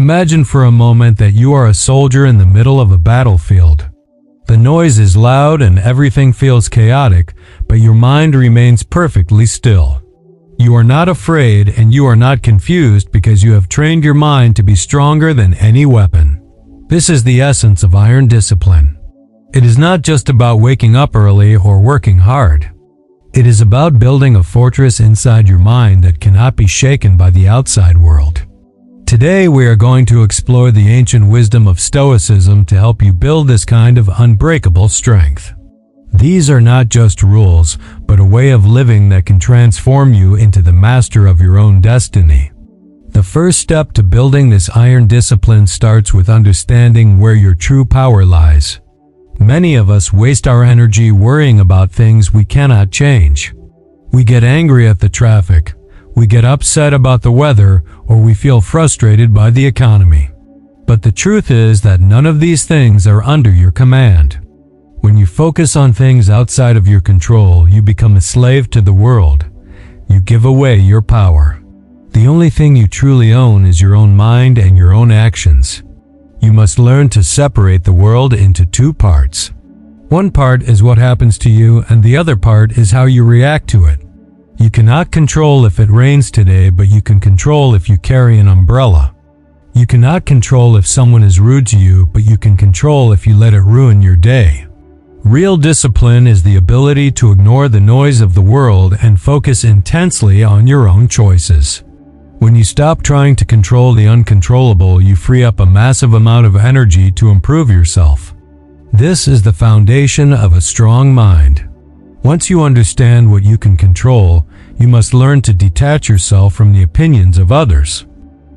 Imagine for a moment that you are a soldier in the middle of a battlefield. The noise is loud and everything feels chaotic, but your mind remains perfectly still. You are not afraid and you are not confused because you have trained your mind to be stronger than any weapon. This is the essence of iron discipline. It is not just about waking up early or working hard. It is about building a fortress inside your mind that cannot be shaken by the outside world. Today we are going to explore the ancient wisdom of Stoicism to help you build this kind of unbreakable strength. These are not just rules, but a way of living that can transform you into the master of your own destiny. The first step to building this iron discipline starts with understanding where your true power lies. Many of us waste our energy worrying about things we cannot change. We get angry at the traffic, we get upset about the weather, or we feel frustrated by the economy. But the truth is that none of these things are under your command. When you focus on things outside of your control, you become a slave to the world. You give away your power. The only thing you truly own is your own mind and your own actions. You must learn to separate the world into two parts. One part is what happens to you, and the other part is how you react to it. You cannot control if it rains today, but you can control if you carry an umbrella. You cannot control if someone is rude to you, but you can control if you let it ruin your day. Real discipline is the ability to ignore the noise of the world and focus intensely on your own choices. When you stop trying to control the uncontrollable, you free up a massive amount of energy to improve yourself. This is the foundation of a strong mind. Once you understand what you can control, you must learn to detach yourself from the opinions of others.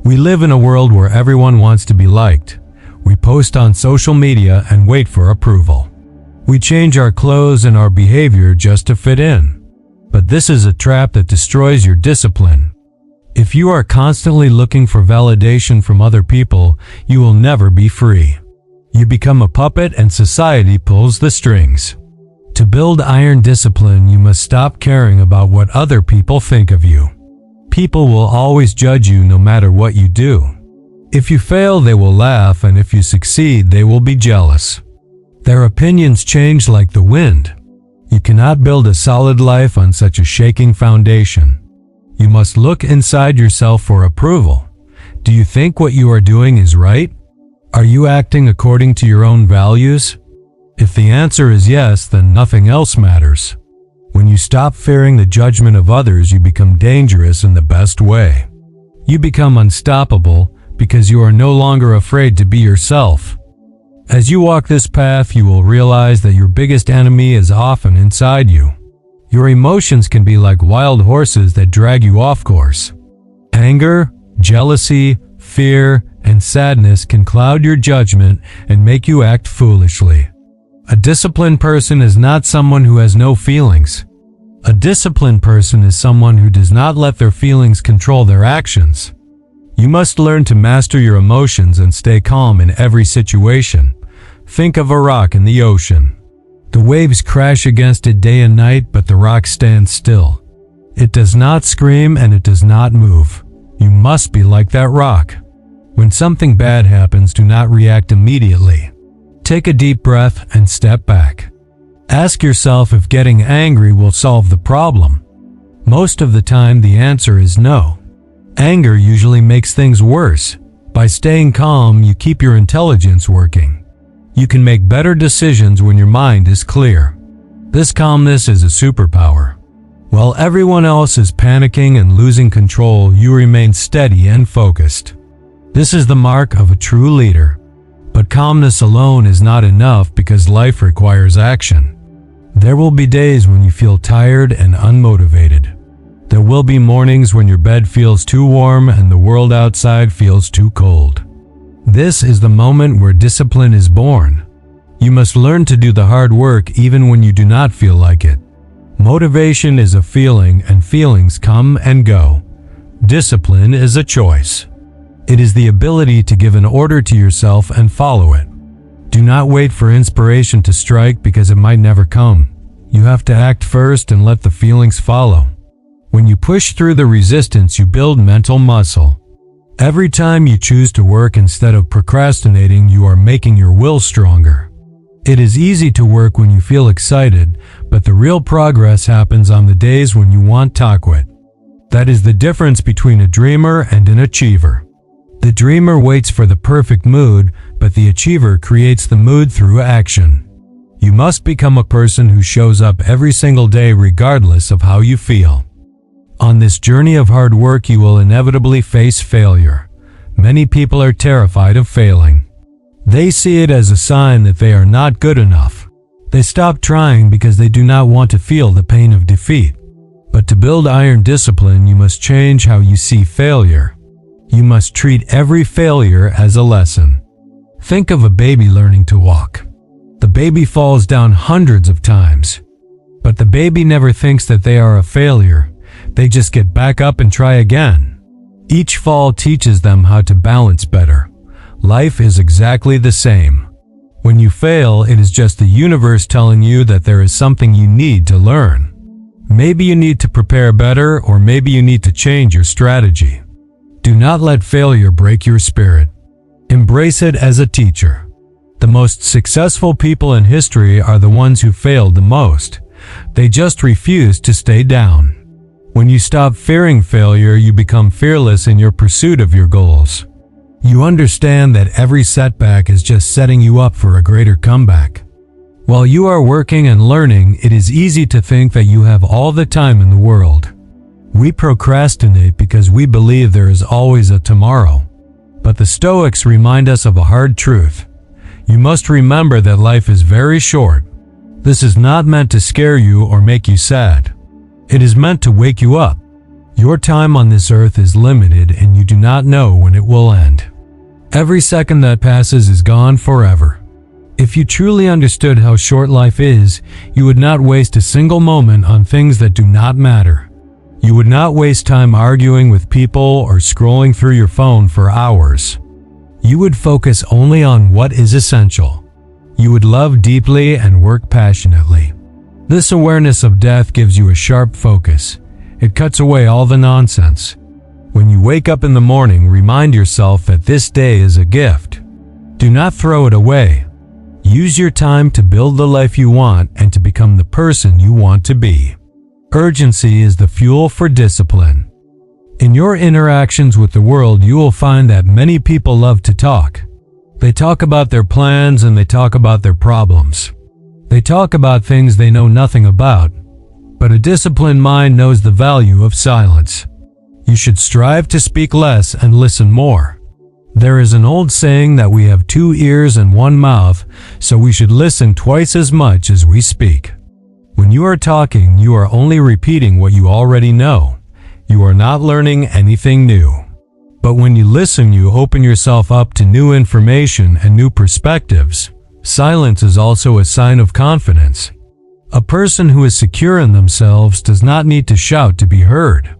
We live in a world where everyone wants to be liked. We post on social media and wait for approval. We change our clothes and our behavior just to fit in. But this is a trap that destroys your discipline. If you are constantly looking for validation from other people, you will never be free. You become a puppet and society pulls the strings. To build iron discipline, you must stop caring about what other people think of you. People will always judge you no matter what you do. If you fail, they will laugh, and if you succeed, they will be jealous. Their opinions change like the wind. You cannot build a solid life on such a shaking foundation. You must look inside yourself for approval. Do you think what you are doing is right? Are you acting according to your own values? If the answer is yes, then nothing else matters. When you stop fearing the judgment of others, you become dangerous in the best way. You become unstoppable because you are no longer afraid to be yourself. As you walk this path, you will realize that your biggest enemy is often inside you. Your emotions can be like wild horses that drag you off course. Anger, jealousy, fear, and sadness can cloud your judgment and make you act foolishly. A disciplined person is not someone who has no feelings. A disciplined person is someone who does not let their feelings control their actions. You must learn to master your emotions and stay calm in every situation. Think of a rock in the ocean. The waves crash against it day and night, but the rock stands still. It does not scream and it does not move. You must be like that rock. When something bad happens, do not react immediately. Take a deep breath and step back. Ask yourself if getting angry will solve the problem. Most of the time, the answer is no. Anger usually makes things worse. By staying calm, you keep your intelligence working. You can make better decisions when your mind is clear. This calmness is a superpower. While everyone else is panicking and losing control, you remain steady and focused. This is the mark of a true leader. But calmness alone is not enough because life requires action. There will be days when you feel tired and unmotivated. There will be mornings when your bed feels too warm and the world outside feels too cold. This is the moment where discipline is born. You must learn to do the hard work even when you do not feel like it. Motivation is a feeling, and feelings come and go. Discipline is a choice. It is the ability to give an order to yourself and follow it. Do not wait for inspiration to strike because it might never come. You have to act first and let the feelings follow. When you push through the resistance, you build mental muscle. Every time you choose to work instead of procrastinating, you are making your will stronger. It is easy to work when you feel excited, but the real progress happens on the days when you want to quit. That is the difference between a dreamer and an achiever. The dreamer waits for the perfect mood, but the achiever creates the mood through action. You must become a person who shows up every single day regardless of how you feel. On this journey of hard work, you will inevitably face failure. Many people are terrified of failing. They see it as a sign that they are not good enough. They stop trying because they do not want to feel the pain of defeat. But to build iron discipline, you must change how you see failure. You must treat every failure as a lesson. Think of a baby learning to walk. The baby falls down hundreds of times. But the baby never thinks that they are a failure. They just get back up and try again. Each fall teaches them how to balance better. Life is exactly the same. When you fail, it is just the universe telling you that there is something you need to learn. Maybe you need to prepare better, or maybe you need to change your strategy. Do not let failure break your spirit. Embrace it as a teacher. The most successful people in history are the ones who failed the most. They just refused to stay down. When you stop fearing failure, you become fearless in your pursuit of your goals. You understand that every setback is just setting you up for a greater comeback. While you are working and learning, it is easy to think that you have all the time in the world. We procrastinate because we believe there is always a tomorrow. But the Stoics remind us of a hard truth. You must remember that life is very short. This is not meant to scare you or make you sad. It is meant to wake you up. Your time on this earth is limited, and you do not know when it will end. Every second that passes is gone forever. If you truly understood how short life is, you would not waste a single moment on things that do not matter. You would not waste time arguing with people or scrolling through your phone for hours. You would focus only on what is essential. You would love deeply and work passionately. This awareness of death gives you a sharp focus. It cuts away all the nonsense. When you wake up in the morning, remind yourself that this day is a gift. Do not throw it away. Use your time to build the life you want and to become the person you want to be. Urgency is the fuel for discipline. In your interactions with the world, you will find that many people love to talk. They talk about their plans and they talk about their problems. They talk about things they know nothing about, but a disciplined mind knows the value of silence. You should strive to speak less and listen more. There is an old saying that we have 2 ears and 1 mouth, so we should listen twice as much as we speak. When you are talking, you are only repeating what you already know. You are not learning anything new. But when you listen, you open yourself up to new information and new perspectives. Silence is also a sign of confidence. A person who is secure in themselves does not need to shout to be heard.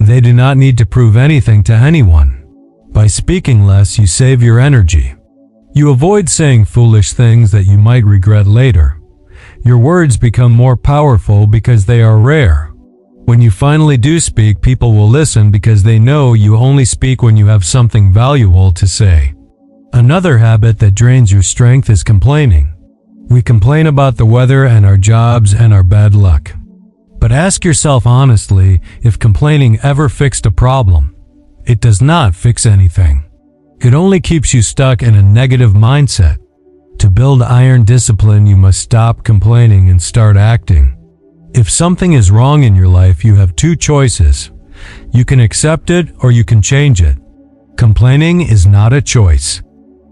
They do not need to prove anything to anyone. By speaking less, you save your energy. You avoid saying foolish things that you might regret later. Your words become more powerful because they are rare. When you finally do speak, people will listen because they know you only speak when you have something valuable to say. Another habit that drains your strength is complaining. We complain about the weather and our jobs and our bad luck. But ask yourself honestly if complaining ever fixed a problem. It does not fix anything. It only keeps you stuck in a negative mindset. To build iron discipline, you must stop complaining and start acting. If something is wrong in your life, you have 2 choices. You can accept it or you can change it. Complaining is not a choice.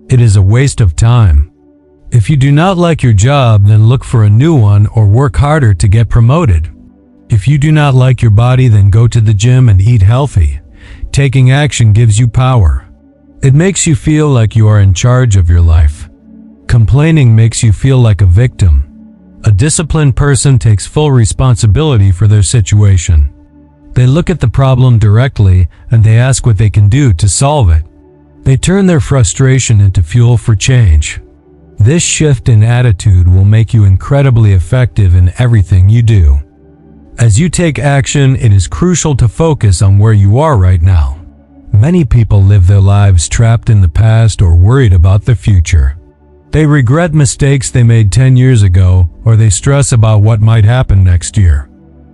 It is a waste of time. If you do not like your job, then look for a new one or work harder to get promoted. If you do not like your body, then go to the gym and eat healthy. Taking action gives you power. It makes you feel like you are in charge of your life. Complaining makes you feel like a victim. A disciplined person takes full responsibility for their situation. They look at the problem directly and they ask what they can do to solve it. They turn their frustration into fuel for change. This shift in attitude will make you incredibly effective in everything you do. As you take action, it is crucial to focus on where you are right now. Many people live their lives trapped in the past or worried about the future. They regret mistakes they made 10 years ago, or they stress about what might happen next year.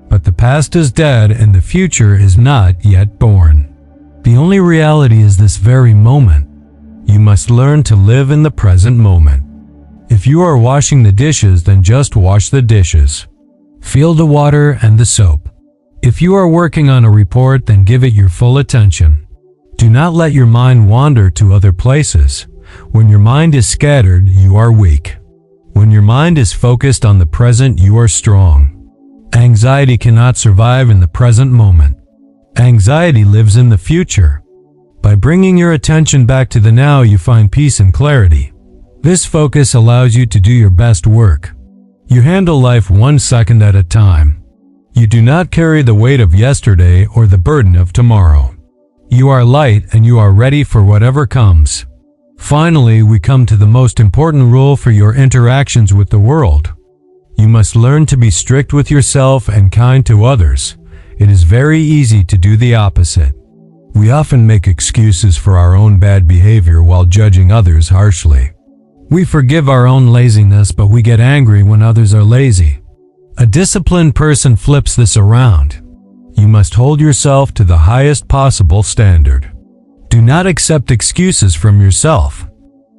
But the past is dead and the future is not yet born. The only reality is this very moment. You must learn to live in the present moment. If you are washing the dishes, then just wash the dishes. Feel the water and the soap. If you are working on a report, then give it your full attention. Do not let your mind wander to other places. When your mind is scattered, you are weak. When your mind is focused on the present, you are strong. Anxiety cannot survive in the present moment. Anxiety lives in the future. By bringing your attention back to the now, you find peace and clarity. This focus allows you to do your best work. You handle life 1 second at a time. You do not carry the weight of yesterday or the burden of tomorrow. You are light and you are ready for whatever comes. Finally, we come to the most important rule for your interactions with the world. You must learn to be strict with yourself and kind to others. It is very easy to do the opposite. We often make excuses for our own bad behavior while judging others harshly. We forgive our own laziness, but we get angry when others are lazy. A disciplined person flips this around. You must hold yourself to the highest possible standard. Do not accept excuses from yourself.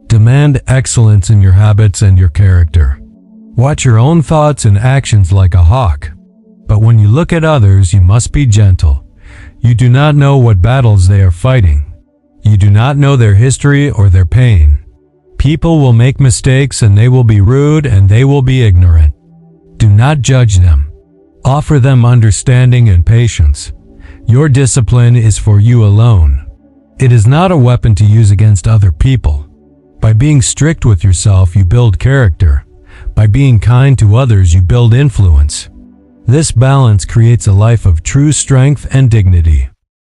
Demand excellence in your habits and your character. Watch your own thoughts and actions like a hawk. But when you look at others, you must be gentle. You do not know what battles they are fighting. You do not know their history or their pain. People will make mistakes and they will be rude and they will be ignorant. Do not judge them. Offer them understanding and patience. Your discipline is for you alone. It is not a weapon to use against other people. By being strict with yourself, you build character. By being kind to others, you build influence. This balance creates a life of true strength and dignity.